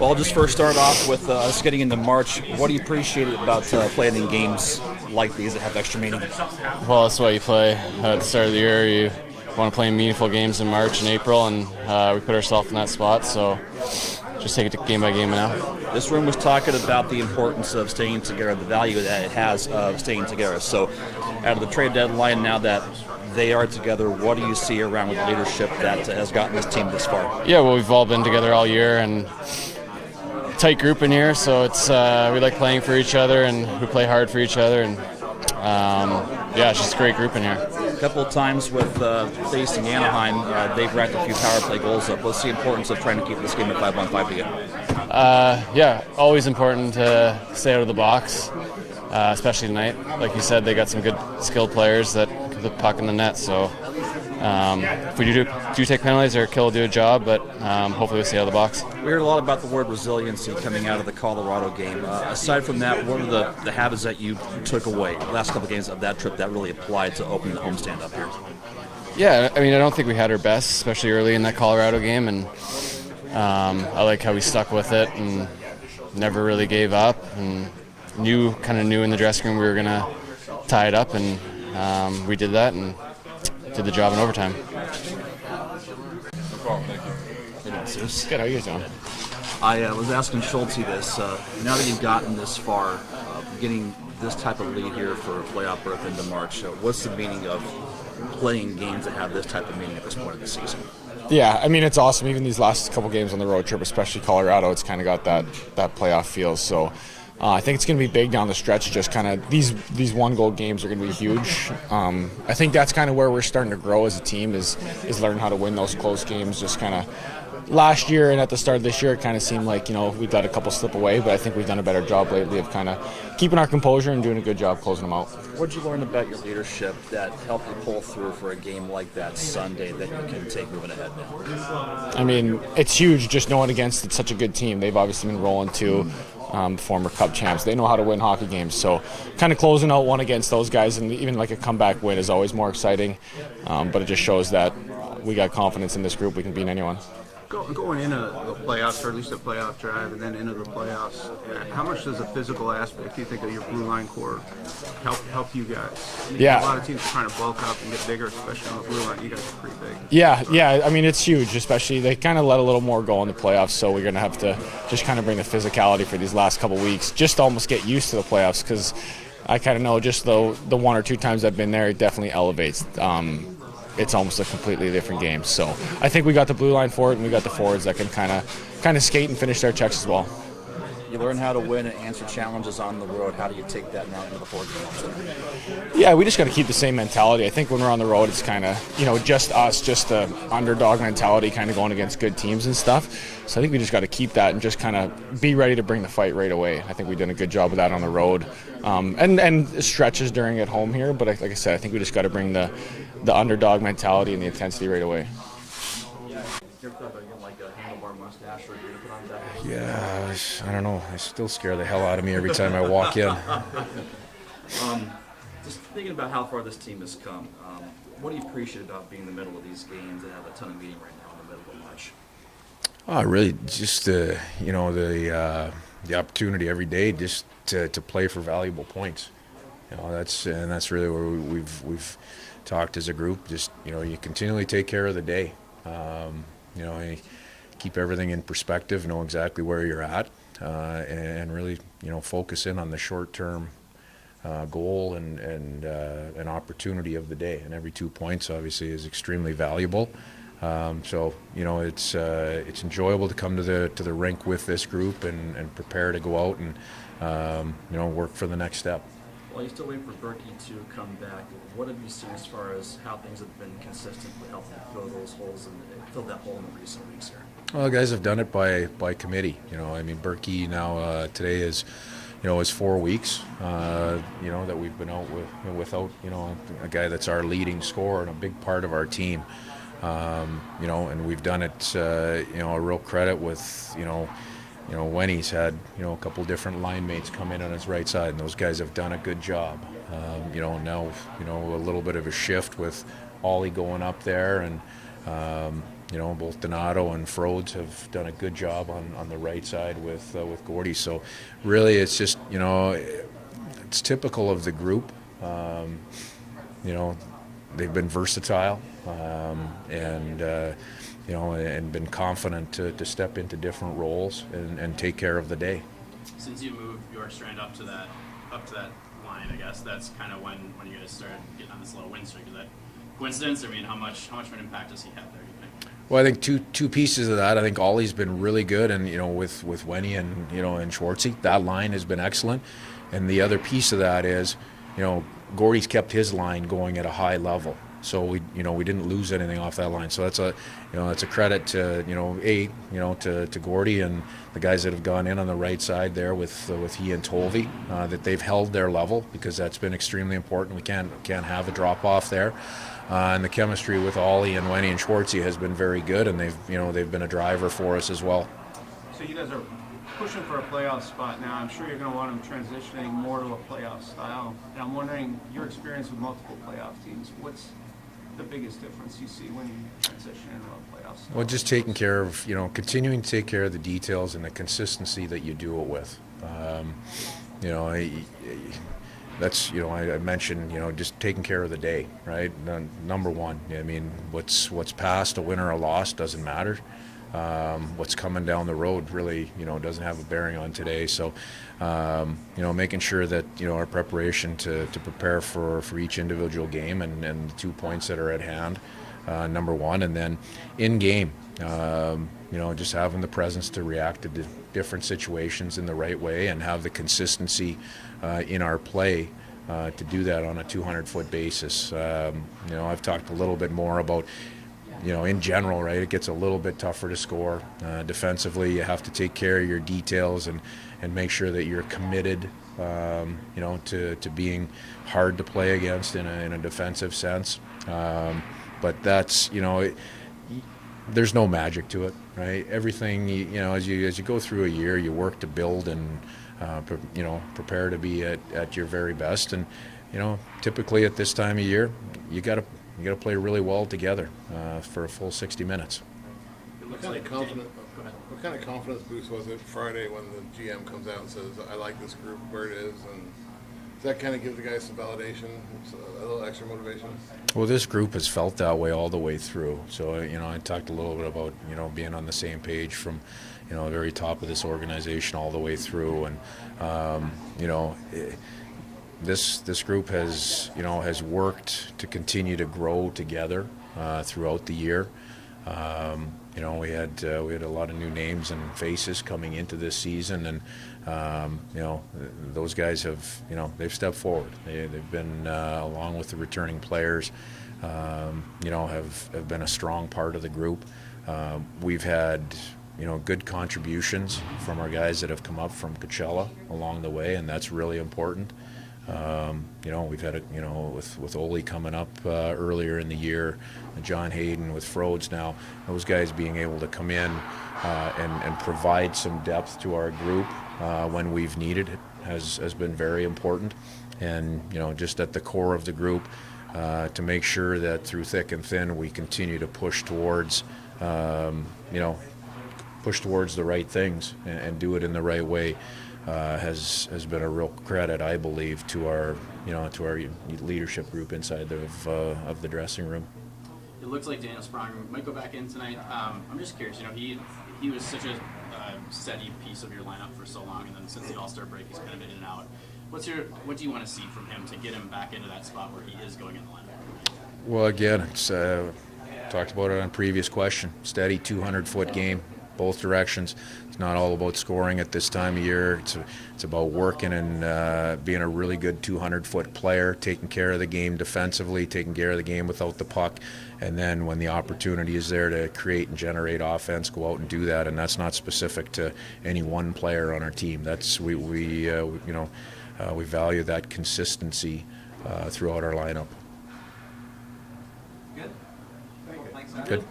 Well, just first start off with us getting into March. What do you appreciate about playing in games like these that have extra meaning? Well, that's why you play at the start of the year. You want to play meaningful games in March and April, and we put ourselves in that spot. So just take it game by game now. This room was talking about the importance of staying together, the value that it has of staying together. So out of the trade deadline, now that they are together, what do you see around with the leadership that has gotten this team this far? Yeah, well, we've all been together all year, and tight group in here, so it's we like playing for each other, and we play hard for each other, and it's just a great group in here. A couple of times with facing Anaheim, they've racked a few power play goals up. What's the importance of trying to keep this game at 5-on-5 again? Always important to stay out of the box, especially tonight. Like you said, they got some good skilled players that can put the puck in the net, so if we do take penalties, our kill will do a job, but hopefully we'll stay out of the box. We heard a lot about the word resiliency coming out of the Colorado game. Aside from that, what are the habits that you took away the last couple of games of that trip that really applied to opening the homestand up here? Yeah, I mean, I don't think we had our best, especially early in that Colorado game, and I like how we stuck with it and never really gave up, and knew in the dressing room we were going to tie it up, and we did that and did the job in overtime. No problem, thank you. Good, how are you doing? I was asking Schultz this. Now that you've gotten this far, getting this type of lead here for a playoff berth into March, what's the meaning of playing games that have this type of meaning at this point of the season? Yeah, I mean, it's awesome. Even these last couple games on the road trip, especially Colorado, it's kind of got that playoff feel. So I think it's going to be big down the stretch. Just kind of these one-goal games are going to be huge. I think that's kind of where we're starting to grow as a team is learn how to win those close games. Just kind of last year and at the start of this year, it kind of seemed like, we let a couple slip away, but I think we've done a better job lately of kind of keeping our composure and doing a good job closing them out. What did you learn about your leadership that helped you pull through for a game like that Sunday that you can take moving ahead now? I mean, it's huge just knowing against such a good team. They've obviously been rolling too. Former Cup champs. They know how to win hockey games. So kind of closing out one against those guys and even like a comeback win is always more exciting. But it just shows that we got confidence in this group. We can beat anyone. Going into the playoffs, or at least a playoff drive, and then into the playoffs, how much does the physical aspect, do you think, of your blue line core help you guys? Yeah. A lot of teams are trying to bulk up and get bigger, especially on the blue line. You guys are pretty big. Yeah. I mean, it's huge, especially they kind of let a little more go in the playoffs, so we're going to have to just kind of bring the physicality for these last couple weeks, just to almost get used to the playoffs, because I kind of know just the one or two times I've been there, it definitely elevates. It's almost a completely different game. So I think we got the blue line for it, and we got the forwards that can kind of skate and finish their checks as well. You learn how to win and answer challenges on the road. How do you take that now into the forward game? Yeah, we just got to keep the same mentality. I think when we're on the road, it's kind of, just us, just the underdog mentality kind of going against good teams and stuff. So I think we just got to keep that and just kind of be ready to bring the fight right away. I think we've done a good job of that on the road. And stretches during at home here. But like I said, I think we just got to bring the underdog mentality and the intensity right away. Yeah, I don't know. I still scare the hell out of me every time I walk in. Just thinking about how far this team has come, what do you appreciate about being in the middle of these games and have a ton of meaning right now in the middle of March? Really, just the opportunity every day just to play for valuable points. That's really where we've talked as a group. Just you continually take care of the day. Keep everything in perspective, know exactly where you're at, and really, focus in on the short-term goal and an opportunity of the day. And every 2 points, obviously, is extremely valuable. It's enjoyable to come to the rink with this group and prepare to go out and work for the next step. While you still wait for Berkey to come back, what have you seen as far as how things have been consistent with helping fill those holes and fill that hole in the recent weeks here? Well, guys have done it by committee. Berkey now today is 4 weeks. That we've been out without a guy that's our leading scorer and a big part of our team. And we've done it. A real credit with when he's had a couple different line mates come in on his right side, and those guys have done a good job. Now a little bit of a shift with Ollie going up there, and both Donato and Frodes have done a good job on the right side with Gordy. So really, it's just it's typical of the group. They've been versatile and been confident to step into different roles and take care of the day. Since you moved Bjorkstrand up to that line, I guess that's kind of when you guys started getting on this little win streak. Is that coincidence? I mean, how much of an impact does he have there, you think? Well, I think two pieces of that. I think Ollie's been really good, and with Wenny and and Schultzy, that line has been excellent. And the other piece of that is, Gordy's kept his line going at a high level, so we didn't lose anything off that line. So that's a credit to to Gordy and the guys that have gone in on the right side there with he and Tolvey, that they've held their level, because that's been extremely important. We can't have a drop off there. And the chemistry with Ollie and Wenny and Schwartzy has been very good, and they've been a driver for us as well. So you guys are pushing for a playoff spot now. I'm sure you're going to want them transitioning more to a playoff style. And I'm wondering, your experience with multiple playoff teams, what's the biggest difference you see when you transition into a playoff style? Well, just taking care of, continuing to take care of the details and the consistency that you do it with. That's, I mentioned, just taking care of the day, right? Number one. I mean, what's past, a win or a loss, doesn't matter. What's coming down the road really, doesn't have a bearing on today. So, making sure that, our preparation to prepare for each individual game and the 2 points that are at hand, number one. And then in game, just having the presence to react to different situations in the right way and have the consistency in our play to do that on a 200-foot basis. I've talked a little bit more about, in general, right, it gets a little bit tougher to score. Defensively, you have to take care of your details and make sure that you're committed, to being hard to play against in a defensive sense. But that's, there's no magic to it, right? Everything, as you go through a year, you work to build and, prepare to be at your very best. And, typically at this time of year, you got to play really well together for a full 60 minutes. What kind of confidence boost was it Friday when the GM comes out and says, "I like this group where it is," and does that kind of give the guys some validation, a little extra motivation? Well, this group has felt that way all the way through. So, I talked a little bit about, being on the same page from, the very top of this organization all the way through. And, this group has worked to continue to grow together throughout the year. We had a lot of new names and faces coming into this season, and those guys have they've stepped forward. They've been along with the returning players, have been a strong part of the group. We've had good contributions from our guys that have come up from Coachella along the way, and that's really important. We've had with Ole coming up earlier in the year, and John Hayden with Frodes now, those guys being able to come in and provide some depth to our group when we've needed it has been very important. And just at the core of the group, to make sure that through thick and thin we continue to push towards the right things and do it in the right way. Has been a real credit, I believe, to our leadership group inside of the dressing room. It looks like Daniel Sprong might go back in tonight. I'm just curious. He was such a steady piece of your lineup for so long, and then since the All-Star break, he's kind of in and out. What do you want to see from him to get him back into that spot where he is going in the lineup? Well, again, it's talked about it on a previous question. Steady 200-foot game, both directions. It's not all about scoring at this time of year. It's about working and being a really good 200-foot player, taking care of the game defensively, taking care of the game without the puck, and then when the opportunity is there to create and generate offense, go out and do that. And that's not specific to any one player on our team. That's we value that consistency throughout our lineup. Good. Thanks. Good.